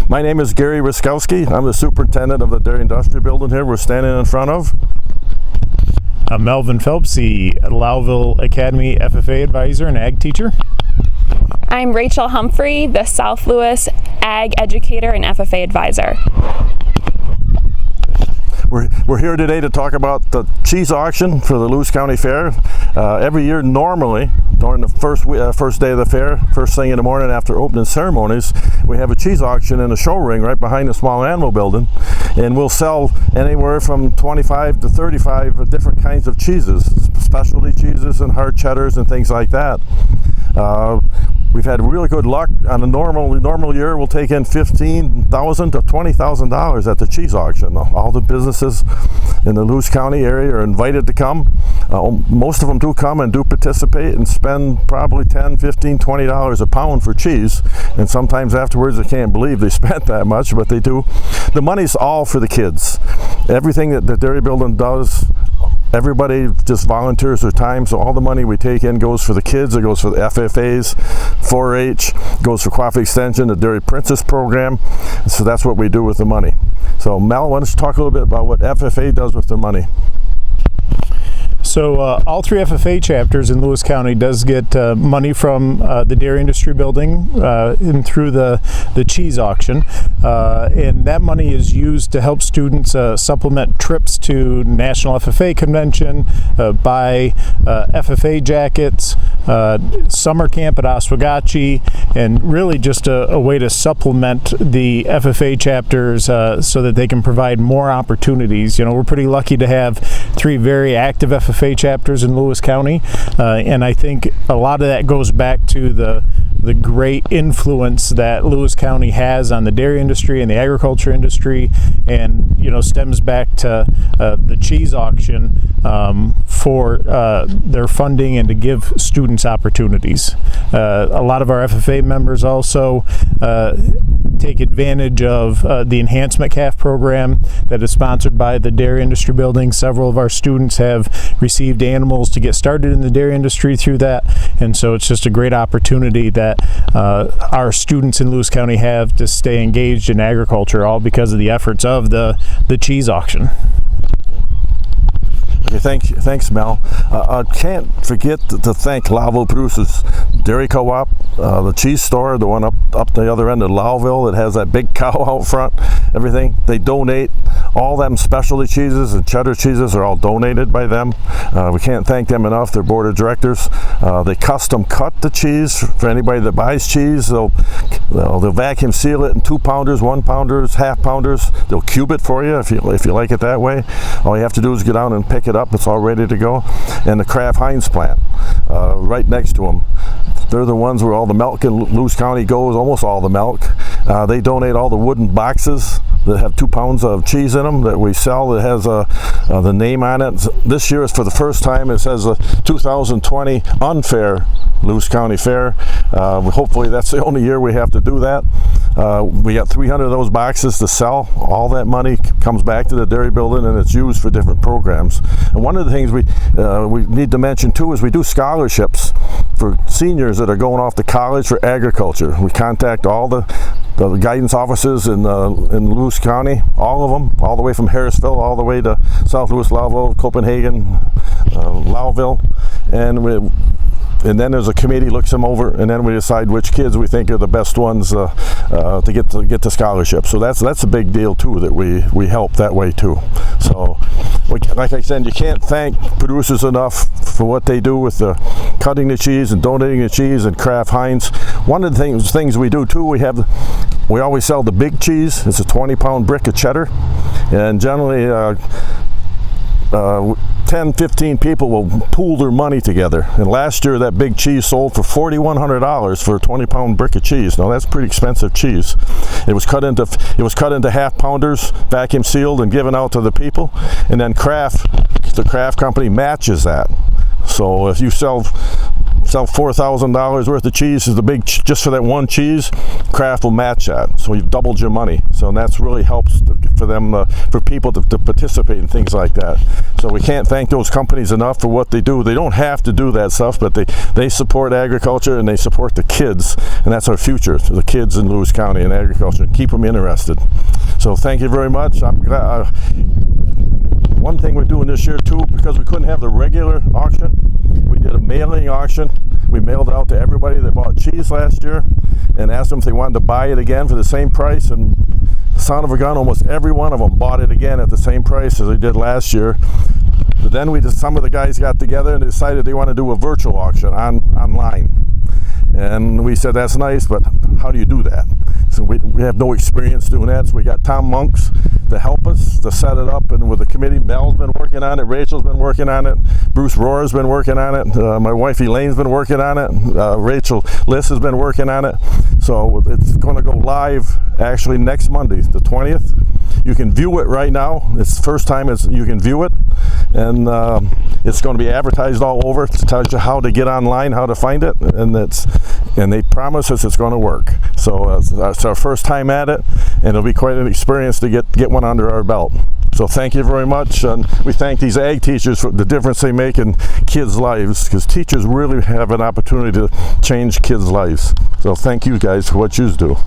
My name is Gary Wiskowski. I'm the superintendent of the dairy industry building here we're standing in front of. I'm Melvin Phelps, the Lowville Academy FFA advisor and ag teacher. I'm Rachel Humphrey, the South Louis ag educator and FFA advisor. We're here today to talk about the cheese auction for the Lewis County Fair. Every year, normally, during the first day of the fair, first thing in the morning after opening ceremonies, we have a cheese auction in the show ring right behind the small animal building, and we'll sell anywhere from 25 to 35 different kinds of cheeses, specialty cheeses and hard cheddars and things like that. We've had really good luck. On a normal year, we'll take in $15,000 to $20,000 at the cheese auction. All the businesses in the Lewis County area are invited to come. Most of them do come and do participate and spend probably $10, $15, $20 a pound for cheese. And sometimes afterwards, they can't believe they spent that much, but they do. The money's all for the kids. Everything that the dairy building does, everybody just volunteers their time, so all the money we take in goes for the kids. It goes for the FFAs, 4-H, goes for Cooperative Extension, the Dairy Princess program. So that's what we do with the money. So Mel, why don't you talk a little bit about what FFA does with their money? So all three FFA chapters in Lewis County does get money from the dairy industry building and through the cheese auction, and that money is used to help students supplement trips to National FFA Convention, buy FFA jackets, summer camp at Oswegatchie, and really just a way to supplement the FFA chapters so that they can provide more opportunities. You know, we're pretty lucky to have three very active FFA chapters in Lewis County, and I think a lot of that goes back to the great influence that Lewis County has on the dairy industry and the agriculture industry, and stems back to the cheese auction for their funding and to give students opportunities. A lot of our FFA members also take advantage of the enhancement calf program that is sponsored by the dairy industry building. Several of our students have received animals to get started in the dairy industry through that, and so it's just a great opportunity that our students in Lewis County have to stay engaged in agriculture, all because of the efforts of the cheese auction. Okay, thanks, Mel. I can't forget to thank Lowville Producers Dairy Co-op, the cheese store, the one up the other end of Lowville that has that big cow out front, everything. They donate. All them specialty cheeses and cheddar cheeses are all donated by them. We can't thank them enough, their board of directors. They custom cut the cheese for anybody that buys cheese. They'll vacuum seal it in 2-pounders, 1-pounders, half-pounders. They'll cube it for you if you like it that way. All you have to do is get down and pick it up. It's all ready to go. And the Kraft Heinz plant right next to them. They're the ones where all the milk in Lewis County goes, almost all the milk. They donate all the wooden boxes that have 2 pounds of cheese in them that we sell that has the name on it. This year is for the first time, it says 2020 Unfair Lewis County Fair. Hopefully that's the only year we have to do that. We got 300 of those boxes to sell. All that money comes back to the dairy building and it's used for different programs. And one of the things we need to mention too is we do scholarships for seniors that are going off to college for agriculture. We contact all the guidance offices in Lewis County, all of them, all the way from Harrisville, all the way to South Louis, Lowville, Copenhagen, Lowville, and then there's a committee looks them over, and then we decide which kids we think are the best ones to get the scholarship. So that's a big deal too, that we help that way too. So, like I said, you can't thank producers enough for what they do with the cutting the cheese and donating the cheese and Kraft Heinz. One of the things we do too, we always sell the big cheese. It's a 20-pound brick of cheddar, and generally 10, 15 people will pool their money together. And last year that big cheese sold for $4,100 for a 20-pound brick of cheese. Now that's pretty expensive cheese. It was cut into half-pounders, vacuum sealed and given out to the people. And then the Kraft company matches that. So if you sell sell $4,000 worth of cheese, is the big just for that one cheese, Kraft will match that. So you've doubled your money. So that's really helps for them, for people to participate in things like that. So we can't thank those companies enough for what they do. They don't have to do that stuff, but they support agriculture and they support the kids, and that's our future, the kids in Lewis County in agriculture. Keep them interested. So thank you very much. I'm glad. One thing we're doing this year too, because we couldn't have the regular auction, we did a mailing auction. We mailed it out to everybody that bought cheese last year and asked them if they wanted to buy it again for the same price, and son of a gun, almost every one of them bought it again at the same price as they did last year. But then some of the guys got together and decided they want to do a virtual auction online. And we said, that's nice, but how do you do that? So we have no experience doing that. So we got Tom Monks to help us to set it up, and with the committee, Mel's been working on it, Rachel's been working on it, Bruce Rohr's been working on it, my wife Elaine's been working on it, Rachel Liss has been working on it. So it's going to go live actually next Monday, the 20th. You can view it right now. It's the first time you can view it, and it's going to be advertised all over. It tells you how to get online, how to find it, and they promise us it's going to work. So it's our first time at it, and it'll be quite an experience to get one under our belt. So thank you very much, and we thank these ag teachers for the difference they make in kids' lives, because teachers really have an opportunity to change kids' lives. So thank you guys for what you do.